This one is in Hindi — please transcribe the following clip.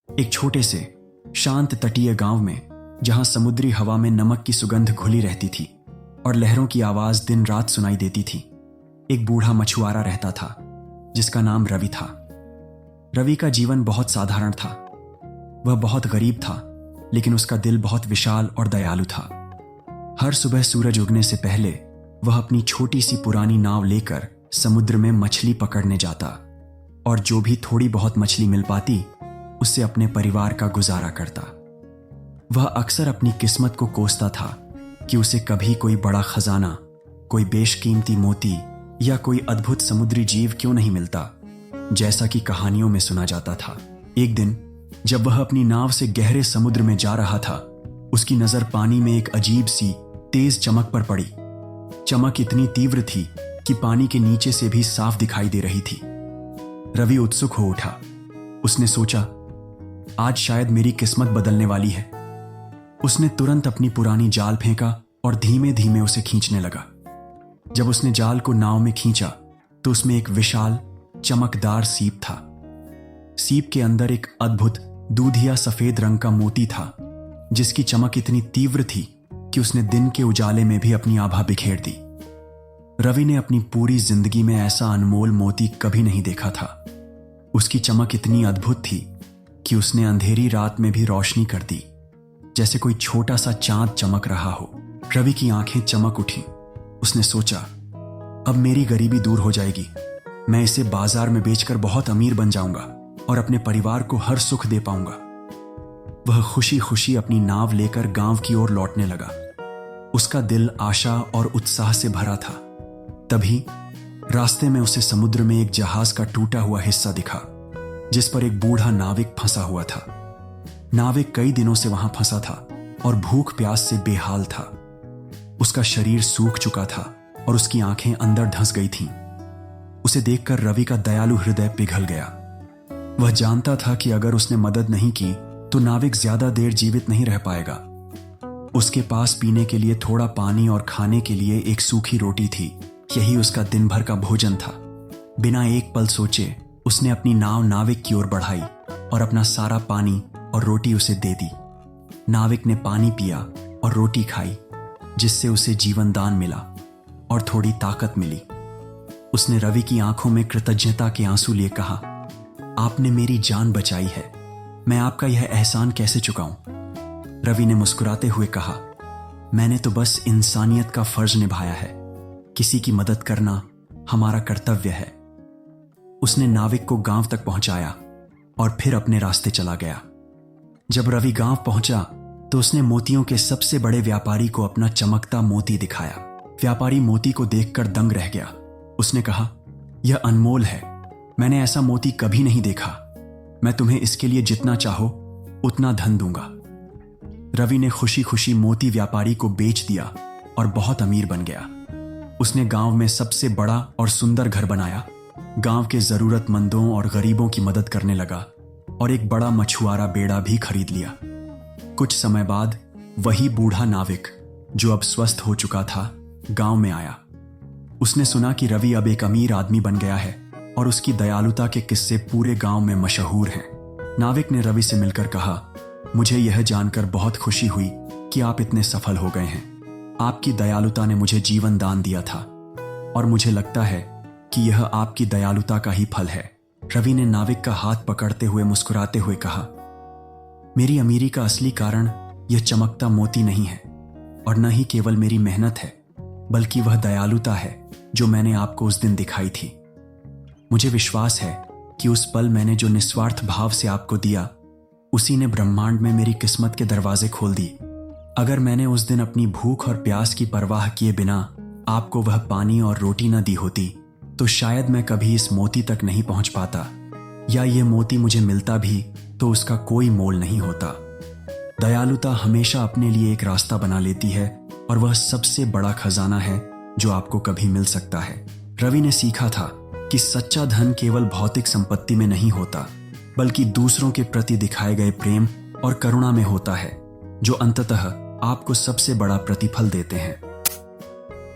एक छोटे से शांत तटीय गांव में, जहां समुद्री हवा में नमक की सुगंध घुली रहती थी और लहरों की आवाज दिन रात सुनाई देती थी, एक बूढ़ा मछुआरा रहता था जिसका नाम रवि था। रवि का जीवन बहुत साधारण था। वह बहुत गरीब था, लेकिन उसका दिल बहुत विशाल और दयालु था। हर सुबह सूरज उगने से पहले वह अपनी छोटी सी पुरानी नाव लेकर समुद्र में मछली पकड़ने जाता और जो भी थोड़ी बहुत मछली मिल पाती उससे अपने परिवार का गुजारा करता। वह अक्सर अपनी किस्मत को कोसता था कि उसे कभी कोई बड़ा खजाना, कोई बेशकीमती मोती या कोई अद्भुत समुद्री जीव क्यों नहीं मिलता, जैसा कि कहानियों में सुना जाता था। एक दिन जब वह अपनी नाव से गहरे समुद्र में जा रहा था, उसकी नजर पानी में एक अजीब सी तेज चमक पर पड़ी। चमक इतनी तीव्र थी कि पानी के नीचे से भी साफ दिखाई दे रही थी। रवि उत्सुक हो उठा। उसने सोचा, आज शायद मेरी किस्मत बदलने वाली है। उसने तुरंत अपनी पुरानी जाल फेंका और धीमे धीमे उसे खींचने लगा। जब उसने जाल को नाव में खींचा तो उसमें एक विशाल चमकदार सीप था। सीप के अंदर एक अद्भुत दूधिया सफेद रंग का मोती था, जिसकी चमक इतनी तीव्र थी कि उसने दिन के उजाले में भी अपनी आभा बिखेर दी। रवि ने अपनी पूरी जिंदगी में ऐसा अनमोल मोती कभी नहीं देखा था। उसकी चमक इतनी अद्भुत थी कि उसने अंधेरी रात में भी रोशनी कर दी, जैसे कोई छोटा सा चांद चमक रहा हो। रवि की आंखें चमक उठी। उसने सोचा, अब मेरी गरीबी दूर हो जाएगी। मैं इसे बाजार में बेचकर बहुत अमीर बन जाऊंगा और अपने परिवार को हर सुख दे पाऊंगा। वह खुशी खुशी अपनी नाव लेकर गांव की ओर लौटने लगा। उसका दिल आशा और उत्साह से भरा था। तभी रास्ते में उसे समुद्र में एक जहाज का टूटा हुआ हिस्सा दिखा, जिस पर एक बूढ़ा नाविक फंसा हुआ था। नाविक कई दिनों से वहां फंसा था और भूख प्यास से बेहाल था। उसका शरीर सूख चुका था और उसकी आंखें अंदर धंस गई थीं। उसे देखकर रवि का दयालु हृदय पिघल गया। वह जानता था कि अगर उसने मदद नहीं की तो नाविक ज्यादा देर जीवित नहीं रह पाएगा। उसके पास पीने के लिए थोड़ा पानी और खाने के लिए एक सूखी रोटी थी। यही उसका दिन भर का भोजन था। बिना एक पल सोचे उसने अपनी नाव नाविक की ओर बढ़ाई और अपना सारा पानी और रोटी उसे दे दी। नाविक ने पानी पिया और रोटी खाई, जिससे उसे जीवन दान मिला और थोड़ी ताकत मिली। उसने रवि की आंखों में कृतज्ञता के आंसू लिए कहा, आपने मेरी जान बचाई है। मैं आपका यह एहसान कैसे चुकाऊं? रवि ने मुस्कुराते हुए कहा, मैंने तो बस इंसानियत का फर्ज निभाया है। किसी की मदद करना हमारा कर्तव्य है। उसने नाविक को गांव तक पहुंचाया और फिर अपने रास्ते चला गया। जब रवि गांव पहुंचा तो उसने मोतियों के सबसे बड़े व्यापारी को अपना चमकता मोती दिखाया। व्यापारी मोती को देखकर दंग रह गया। उसने कहा, यह अनमोल है। मैंने ऐसा मोती कभी नहीं देखा। मैं तुम्हें इसके लिए जितना चाहो उतना धन दूंगा। रवि ने खुशी खुशी मोती व्यापारी को बेच दिया और बहुत अमीर बन गया। उसने गांव में सबसे बड़ा और सुंदर घर बनाया, गांव के जरूरतमंदों और गरीबों की मदद करने लगा और एक बड़ा मछुआरा बेड़ा भी खरीद लिया। कुछ समय बाद वही बूढ़ा नाविक, जो अब स्वस्थ हो चुका था, गांव में आया। उसने सुना कि रवि अब एक अमीर आदमी बन गया है और उसकी दयालुता के किस्से पूरे गांव में मशहूर हैं। नाविक ने रवि से मिलकर कहा, मुझे यह जानकर बहुत खुशी हुई कि आप इतने सफल हो गए हैं। आपकी दयालुता ने मुझे जीवन दान दिया था और मुझे लगता है कि यह आपकी दयालुता का ही फल है। रवि ने नाविक का हाथ पकड़ते हुए मुस्कुराते हुए कहा, मेरी अमीरी का असली कारण यह चमकता मोती नहीं है और न ही केवल मेरी मेहनत है, बल्कि वह दयालुता है जो मैंने आपको उस दिन दिखाई थी। मुझे विश्वास है कि उस पल मैंने जो निस्वार्थ भाव से आपको दिया, उसी ने ब्रह्मांड में मेरी किस्मत के दरवाजे खोल दिए। अगर मैंने उस दिन अपनी भूख और प्यास की परवाह किए बिना आपको वह पानी और रोटी न दी होती, तो शायद मैं कभी इस मोती तक नहीं पहुंच पाता, या ये मोती मुझे मिलता भी तो उसका कोई मोल नहीं होता। दयालुता हमेशा अपने लिए एक रास्ता बना लेती है और वह सबसे बड़ा खजाना है जो आपको कभी मिल सकता है। रवि ने सीखा था कि सच्चा धन केवल भौतिक संपत्ति में नहीं होता, बल्कि दूसरों के प्रति दिखाए गए प्रेम और करुणा में होता है, जो अंततः आपको सबसे बड़ा प्रतिफल देते हैं।